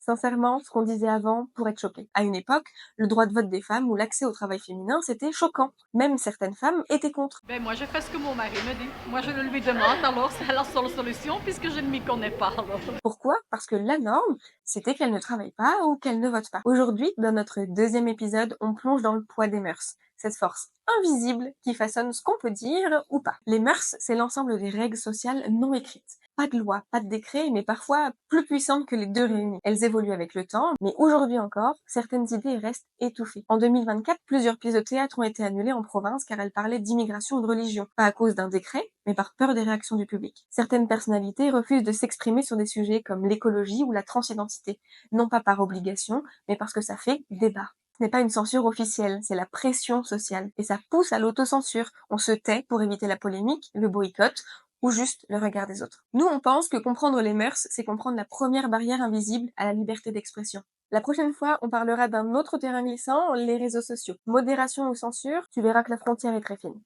Sincèrement, ce qu'on disait avant pourrait te choquer. À une époque, le droit de vote des femmes ou l'accès au travail féminin, c'était choquant. Même certaines femmes étaient contre. Ben moi, je fais ce que mon mari me dit. Moi, je le lui demande, alors c'est la seule solution puisque je ne m'y connais pas. Alors. Pourquoi? Parce que la norme, c'était qu'elle ne travaille pas ou qu'elle ne vote pas. Aujourd'hui, dans notre deuxième épisode, on plonge dans le poids des mœurs, cette force invisible qui façonne ce qu'on peut dire ou pas. Les mœurs, c'est l'ensemble des règles sociales non écrites. Pas de loi, pas de décret, mais parfois plus puissantes que les deux réunies. Elles évoluent avec le temps, mais aujourd'hui encore, certaines idées restent étouffées. En 2024, plusieurs pièces de théâtre ont été annulées en province car elles parlaient d'immigration ou de religion. Pas à cause d'un décret, mais par peur des réactions du public. Certaines personnalités refusent de s'exprimer sur des sujets comme l'écologie ou la transidentité, non pas par obligation, mais parce que ça fait débat. Ce n'est pas une censure officielle, c'est la pression sociale. Et ça pousse à l'autocensure. On se tait pour éviter la polémique, le boycott, ou juste le regard des autres. Nous, on pense que comprendre les mœurs, c'est comprendre la première barrière invisible à la liberté d'expression. La prochaine fois, on parlera d'un autre terrain glissant, les réseaux sociaux. Modération ou censure, tu verras que la frontière est très fine.